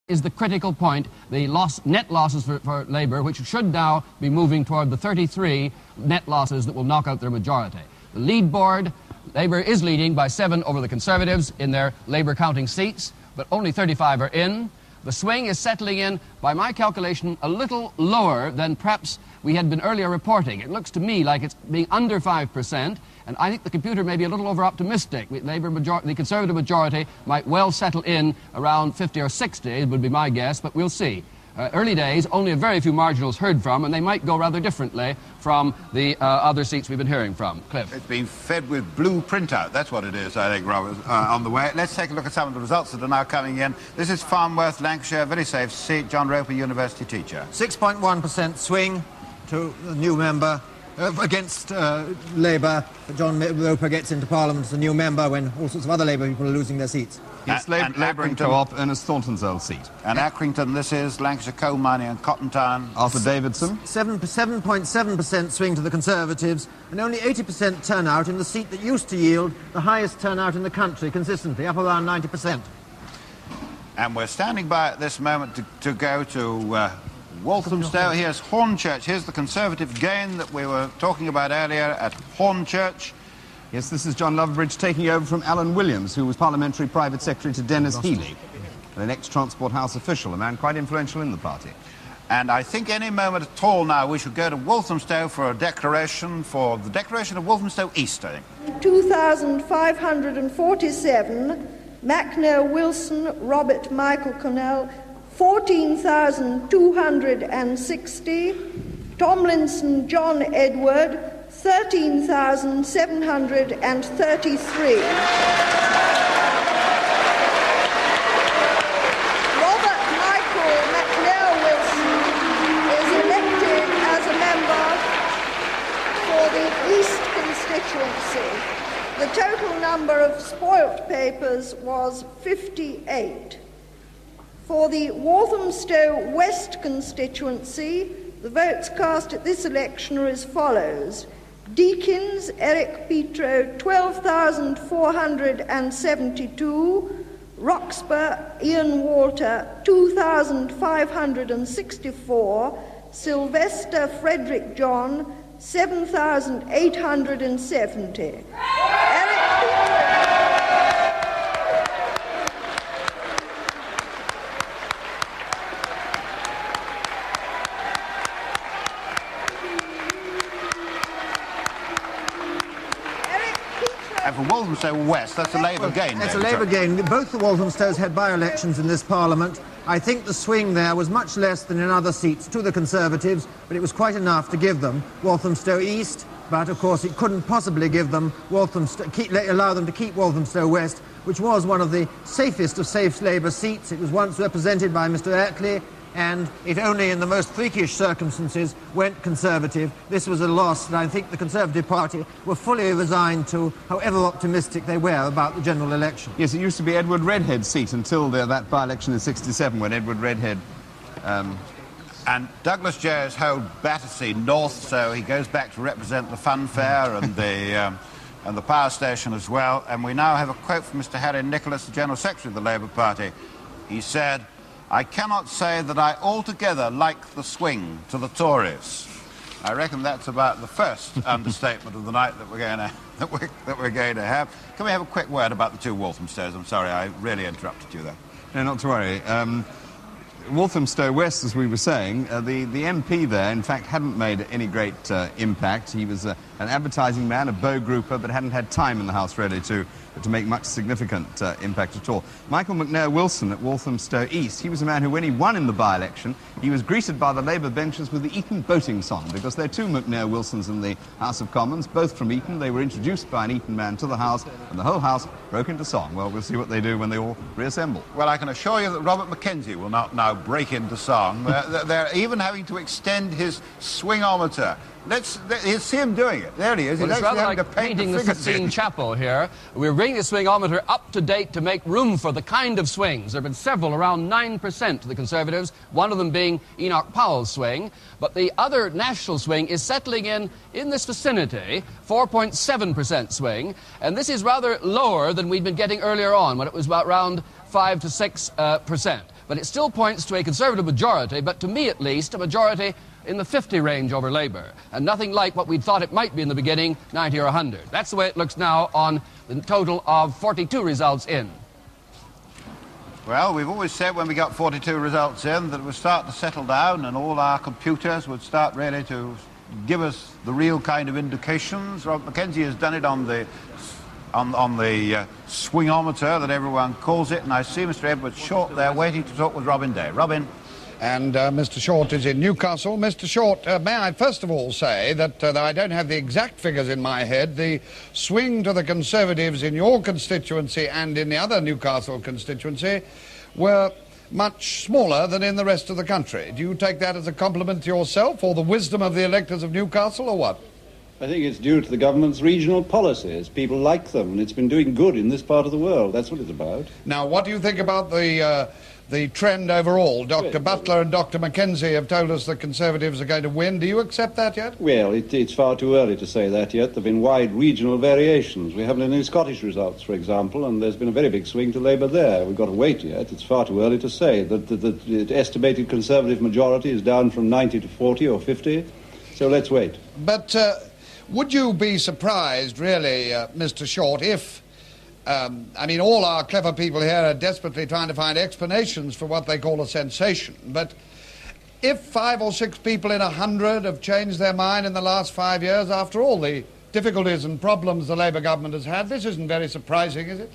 is the critical point, the net losses for Labour, which should now be moving toward the 33 net losses that will knock out their majority. The lead board, Labour is leading by 7 over the Conservatives in their Labour counting seats, but only 35 are in. The swing is settling in, by my calculation, a little lower than perhaps we had been earlier reporting. It looks to me like it's being under 5%, and I think the computer may be a little over-optimistic. The Conservative majority might well settle in around 50 or 60, it would be my guess, but we'll see. Early days, only a very few marginals heard from, and they might go rather differently from the other seats we've been hearing from. Cliff. It's been fed with blue printout. That's what it is, I think, Robert, on the way. Let's take a look at some of the results that are now coming in. This is Farnworth, Lancashire, very safe seat. John Roper, university teacher. 6.1% swing to the new member against Labour. John Roper gets into Parliament as a new member when all sorts of other Labour people are losing their seats. It's Labour and Co-op and Ernest Thornton's old seat. And Accrington, this is Lancashire Coal Mining and Cotton Town. Arthur Davidson. 7.7% swing to the Conservatives and only 80% turnout in the seat that used to yield the highest turnout in the country consistently, up around 90%. And we're standing by at this moment to go to Walthamstow. Here's Hornchurch. Here's the Conservative gain that we were talking about earlier at Hornchurch. Yes, this is John Loveridge taking over from Alan Williams, who was Parliamentary Private Secretary to Dennis Healey, an ex-Transport House official, a man quite influential in the party. And I think any moment at all now we should go to Walthamstow for a declaration, for the declaration of Walthamstow East, I think. 2,547, McNair Wilson, Robert Michael Connell, 14,260, Tomlinson John Edward, 13,733. Robert Michael McNair Wilson is elected as a member for the East constituency. The total number of spoilt papers was 58. For the Walthamstow West constituency, the votes cast at this election are as follows. Deakins, Eric Petro, 12,472. Roxburgh, Ian Walter, 2,564. Sylvester Frederick John, 7,870. Eric And for Walthamstow West, that's a Labour gain. That's a Labour gain. Both the Walthamstows had by-elections in this Parliament. I think the swing there was much less than in other seats to the Conservatives, but it was quite enough to give them Walthamstow East. But, of course, it couldn't possibly give them allow them to keep Walthamstow West, which was one of the safest of safe Labour seats. It was once represented by Mr. Attlee, and it only in the most freakish circumstances went Conservative. This was a loss, and I think the Conservative Party were fully resigned to however optimistic they were about the general election. Yes, it used to be Edward Redhead's seat until that by-election in '67 when Edward Redhead... And Douglas Joes held Battersea North, so he goes back to represent the fun fair and the power station as well. And we now have a quote from Mr. Harry Nicholas, the General Secretary of the Labour Party. He said, "I cannot say that I altogether like the swing to the Tories." I reckon that's about the first understatement of the night that we're going to have. Can we have a quick word about the two Walthamstows? I'm sorry, I really interrupted you there. No, not to worry. Walthamstow West, as we were saying, the MP there, in fact, hadn't made any great impact. He was an advertising man, a bow grouper, but hadn't had time in the House, really, to make much significant impact at all. Michael McNair Wilson at Walthamstow East, he was a man who, when he won in the by-election, he was greeted by the Labour benches with the Eton boating song, because there are two McNair Wilsons in the House of Commons, both from Eton. They were introduced by an Eton man to the House, and the whole House broke into song. Well, we'll see what they do when they all reassemble. Well, I can assure you that Robert Mackenzie will not now break into song. They're even having to extend his swingometer. Let's see him doing it. There he is. Well, He's it's rather having like to paint painting the Sistine Chapel here. We're bringing the swingometer up to date to make room for the kind of swings. There have been several, around 9% to the Conservatives, one of them being Enoch Powell's swing. But the other national swing is settling in this vicinity, 4.7% swing. And this is rather lower than we'd been getting earlier on, when it was about around 5 to 6%. but it still points to a Conservative majority, but to me at least, a majority in the 50 range over Labour, and nothing like what we'd thought it might be in the beginning, 90 or 100. That's the way it looks now on the total of 42 results in. Well, we've always said when we got 42 results in that it would start to settle down and all our computers would start really to give us the real kind of indications. Rob Mackenzie has done it on the swingometer that everyone calls it, and I see Mr. Edward Short there waiting to talk with Robin Day. Robin. And Mr. Short is in Newcastle. Mr. Short, may I first of all say that though I don't have the exact figures in my head, the swing to the Conservatives in your constituency and in the other Newcastle constituency were much smaller than in the rest of the country. Do you take that as a compliment to yourself or the wisdom of the electors of Newcastle, or what? I think it's due to the government's regional policies. People like them, and it's been doing good in this part of the world. That's what it's about. Now, what do you think about the trend overall? Dr. Butler and Dr. Mackenzie have told us the Conservatives are going to win. Do you accept that yet? Well, it's far too early to say that yet. There have been wide regional variations. We haven't any Scottish results, for example, and there's been a very big swing to Labour there. We've got to wait yet. It's far too early to say. The estimated Conservative majority is down from 90 to 40 or 50, so let's wait. But would you be surprised, really, Mr. Short, if... I mean, all our clever people here are desperately trying to find explanations for what they call a sensation. But if 5 or 6 people in 100 have changed their mind in the last 5 years, after all the difficulties and problems the Labour government has had, this isn't very surprising, is it?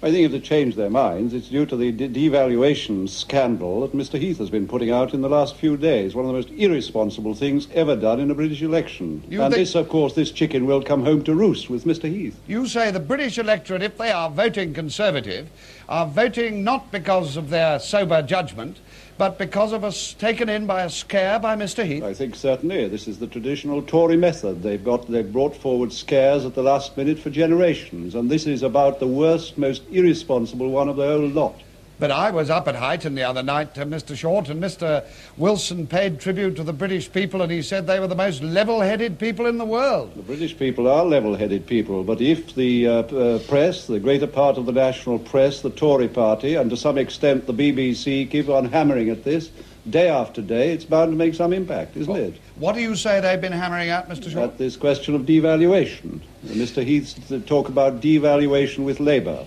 I think if they change their minds, it's due to the devaluation scandal that Mr. Heath has been putting out in the last few days. One of the most irresponsible things ever done in a British election. This, of course, this chicken will come home to roost with Mr. Heath. You say the British electorate, if they are voting Conservative, are voting not because of their sober judgment, but because of us taken in by a scare by Mr. Heath? I think certainly. This is the traditional Tory method. They've brought forward scares at the last minute for generations, and this is about the worst, most irresponsible one of the whole lot. But I was up at Highton the other night, Mr. Short, and Mr. Wilson paid tribute to the British people, and he said they were the most level-headed people in the world. The British people are level-headed people, but if the press, the greater part of the national press, the Tory party, and to some extent the BBC, keep on hammering at this, day after day, it's bound to make some impact, isn't it? What do you say they've been hammering at, Mr. Short? At this question of devaluation. Mr. Heath's talk about devaluation with Labour.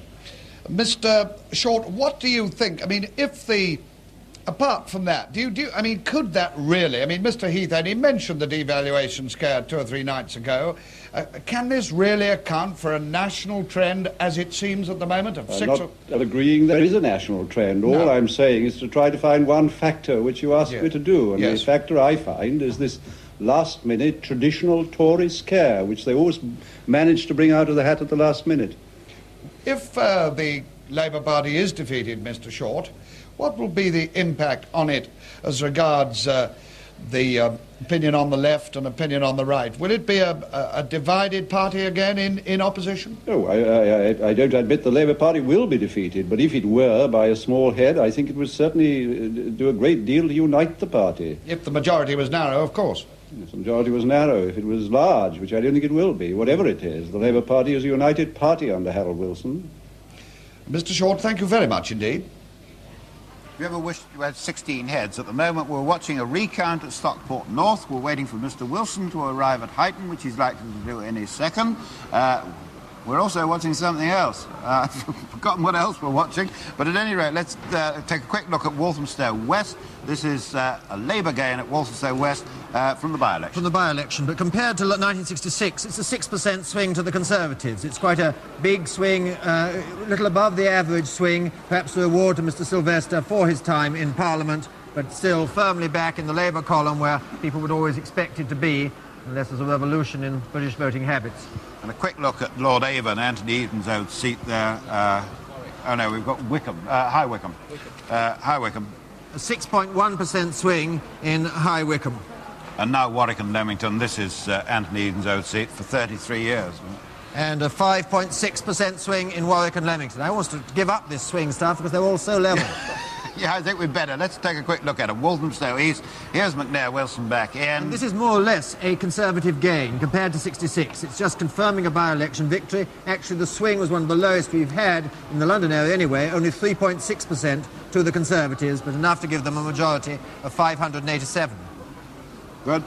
Mr. Short, what do you think? I mean, apart from that, I mean, could that really, I mean, Mr. Heath only mentioned the devaluation scare 2 or 3 nights ago. Can this really account for a national trend, as it seems at the moment, of I'm not agreeing there is a national trend. All I'm saying is to try to find one factor which you asked me to do, and the factor I find is this last-minute traditional Tory scare, which they always manage to bring out of the hat at the last minute. If the Labour Party is defeated, Mr. Short, what will be the impact on it as regards the opinion on the left and opinion on the right? Will it be a divided party again in opposition? No, I don't admit the Labour Party will be defeated, but if it were by a small head, I think it would certainly do a great deal to unite the party. If the majority was narrow, of course. If the majority was narrow, if it was large, which I don't think it will be, whatever it is, the Labour Party is a united party under Harold Wilson. Mr. Short, thank you very much indeed. If you ever wished you had 16 heads? At the moment we're watching a recount at Stockport North. We're waiting for Mr. Wilson to arrive at Highton, which he's likely to do any second. We're also watching something else. I've forgotten what else we're watching. But at any rate, let's take a quick look at Walthamstow West. This is a Labour gain at Walthamstow West from the by-election. From the by-election, but compared to 1966, it's a 6% swing to the Conservatives. It's quite a big swing, a little above the average swing, perhaps a reward to Mr. Sylvester for his time in Parliament, but still firmly back in the Labour column where people would always expect it to be, unless there's a revolution in British voting habits. And a quick look at Lord Avon, Anthony Eden's old seat there. Oh no, we've got Wycombe, High Wycombe. High Wycombe. A 6.1% swing in High Wycombe. And now Warwick and Leamington. This is Anthony Eden's old seat for 33 years. And a 5.6% swing in Warwick and Leamington. I want to give up this swing stuff because they're all so level. Yeah, I think we'd better. Let's take a quick look at it. Walthamstow East. Here's McNair Wilson back in. And this is more or less a Conservative gain compared to 66. It's just confirming a by-election victory. Actually, the swing was one of the lowest we've had in the London area anyway, only 3.6% to the Conservatives, but enough to give them a majority of 587. Good.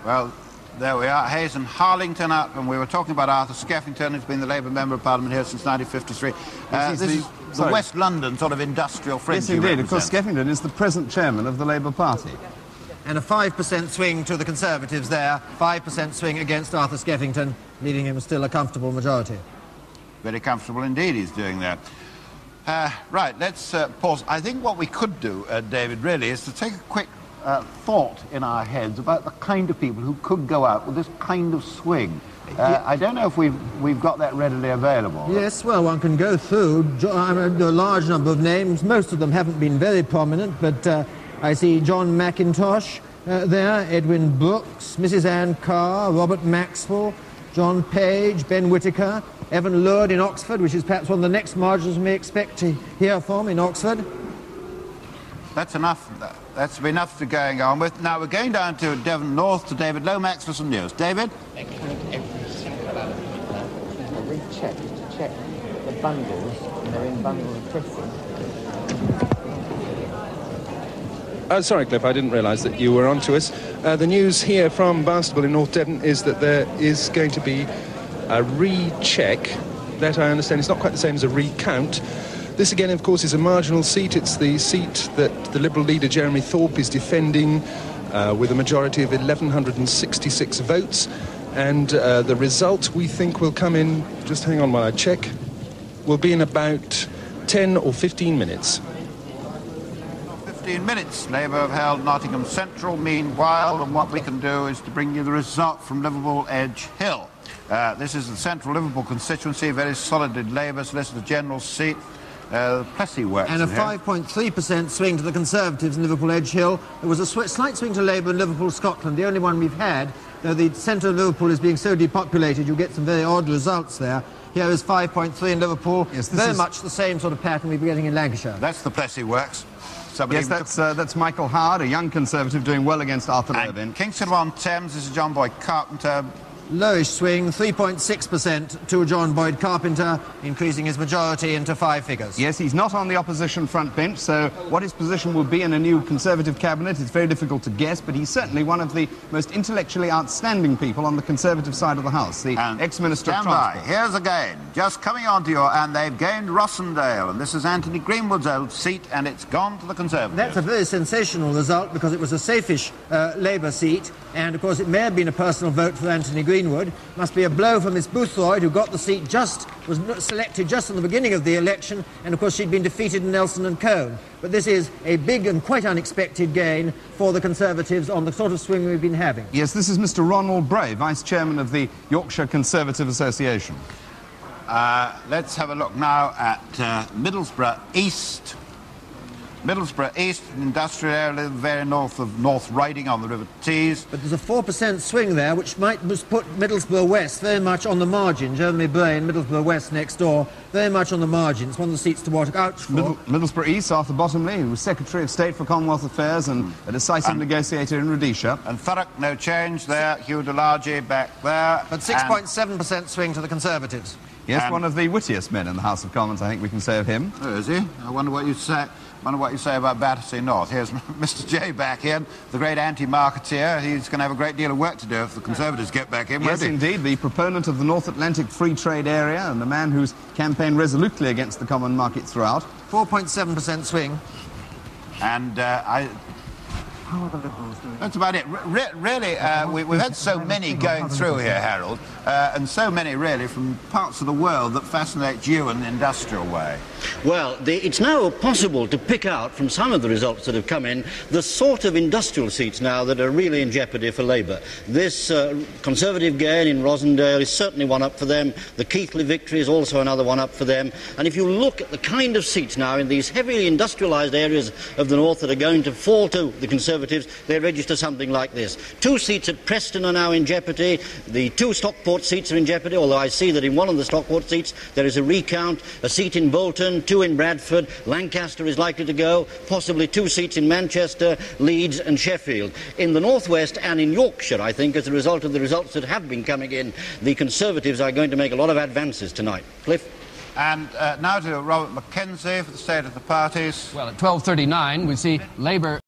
Well, there we are. Hayes and Harlington up, and we were talking about Arthur Skeffington, who's been the Labour Member of Parliament here since 1953. This is the West London sort of industrial fringe. Yes, indeed. Of course, Skeffington is the present chairman of the Labour Party. And a 5% swing to the Conservatives there, 5% swing against Arthur Skeffington, leaving him still a comfortable majority. Very comfortable indeed he's doing that. Right, let's pause. I think what we could do, David, really, is to take a quick thought in our heads about the kind of people who could go out with this kind of swing. I don't know if we've got that readily available. Yes, well, one can go through a large number of names. Most of them haven't been very prominent, but I see John McIntosh there, Edwin Brooks, Mrs. Anne Carr, Robert Maxwell, John Page, Ben Whittaker, Evan Lord in Oxford, which is perhaps one of the next marginals we may expect to hear from in Oxford. That's enough. That's enough to going on with. Now we're going down to Devon North to David Lomax for some news. David? They count every single ballot of people. Recheck to check the bundles, and they're in bundles pressing. Sorry, Cliff, I didn't realise that you were on to us. The news here from Barnstaple in North Devon is that there is going to be a recheck. That I understand is not quite the same as a recount. This again, of course, is a marginal seat. It's the seat that the Liberal leader Jeremy Thorpe is defending with a majority of 1,166 votes. And the result, we think, will come in, just hang on while I check, will be in about 10 or 15 minutes. 15 minutes. Labour have held Nottingham Central meanwhile, and what we can do is to bring you the result from Liverpool Edge Hill. This is the central Liverpool constituency, very solidly Labour Solicitor General's seat. Plessy works. And a 5.3% swing to the Conservatives in Liverpool Edge Hill. There was a slight swing to Labour in Liverpool, Scotland, the only one we've had. Though the centre of Liverpool is being so depopulated, you get some very odd results there. Here is 5.3 in Liverpool. Yes, very much the same sort of pattern we've been getting in Lancashire. That's the Plessy works. Yes, that's Michael Howard, a young Conservative doing well against Arthur Levin. Kingston-on-Thames, this is John Boyd Carpenter. Lowish swing, 3.6% to John Boyd Carpenter, increasing his majority into 5 figures. Yes, he's not on the opposition front bench, so what his position will be in a new Conservative cabinet is very difficult to guess, but he's certainly one of the most intellectually outstanding people on the Conservative side of the House, the ex-Minister of Transport. Here's again, just coming on to and they've gained Rossendale, and this is Anthony Greenwood's old seat, and it's gone to the Conservatives. That's a very sensational result, because it was a safe-ish Labour seat, and of course it may have been a personal vote for Anthony Greenwood. Must be a blow for Miss Boothroyd, who got the seat was selected just in the beginning of the election, and of course she'd been defeated in Nelson and Cone. But this is a big and quite unexpected gain for the Conservatives on the sort of swing we've been having. Yes, this is Mr. Ronald Bray, Vice Chairman of the Yorkshire Conservative Association. Let's have a look now at Middlesbrough East. Middlesbrough East, an industrial area very north of North Riding on the River Tees. But there's a 4% swing there, which might put Middlesbrough West very much on the margin. Jeremy Bray and Middlesbrough West next door, very much on the margin. It's one of the seats to watch out for. Middlesbrough East, Arthur Bottomley, who was Secretary of State for Commonwealth Affairs and a decisive negotiator in Rhodesia. And Thurrock, no change there. Hugh Delage back there. But 6.7% swing to the Conservatives. Yes, one of the wittiest men in the House of Commons, I think we can say of him. Oh, is he? I wonder what you say. About Battersea North. Here's Mr. J back in, the great anti-marketeer. He's going to have a great deal of work to do if the Conservatives get back in, Yes, indeed, the proponent of the North Atlantic Free Trade Area and the man who's campaigned resolutely against the common market throughout. 4.7% swing. And How are the Liberals doing? That's about it. Really, we've had so many going through here, Harold, and so many, really, from parts of the world that fascinate you in the industrial way. Well, it's now possible to pick out from some of the results that have come in the sort of industrial seats now that are really in jeopardy for Labour. This Conservative gain in Rossendale is certainly one up for them. The Keighley victory is also another one up for them. And if you look at the kind of seats now in these heavily industrialised areas of the north that are going to fall to the Conservatives, they register something like this. 2 seats at Preston are now in jeopardy. The 2 Stockport seats are in jeopardy, although I see that in one of the Stockport seats there is a recount. A seat in Bolton, Wigan, 2 in Bradford, Lancaster is likely to go, possibly 2 seats in Manchester, Leeds and Sheffield. In the North West and in Yorkshire, I think, as a result of the results that have been coming in, the Conservatives are going to make a lot of advances tonight. Cliff? And now to Robert Mackenzie for the state of the parties. Well, at 12:39, we see Labour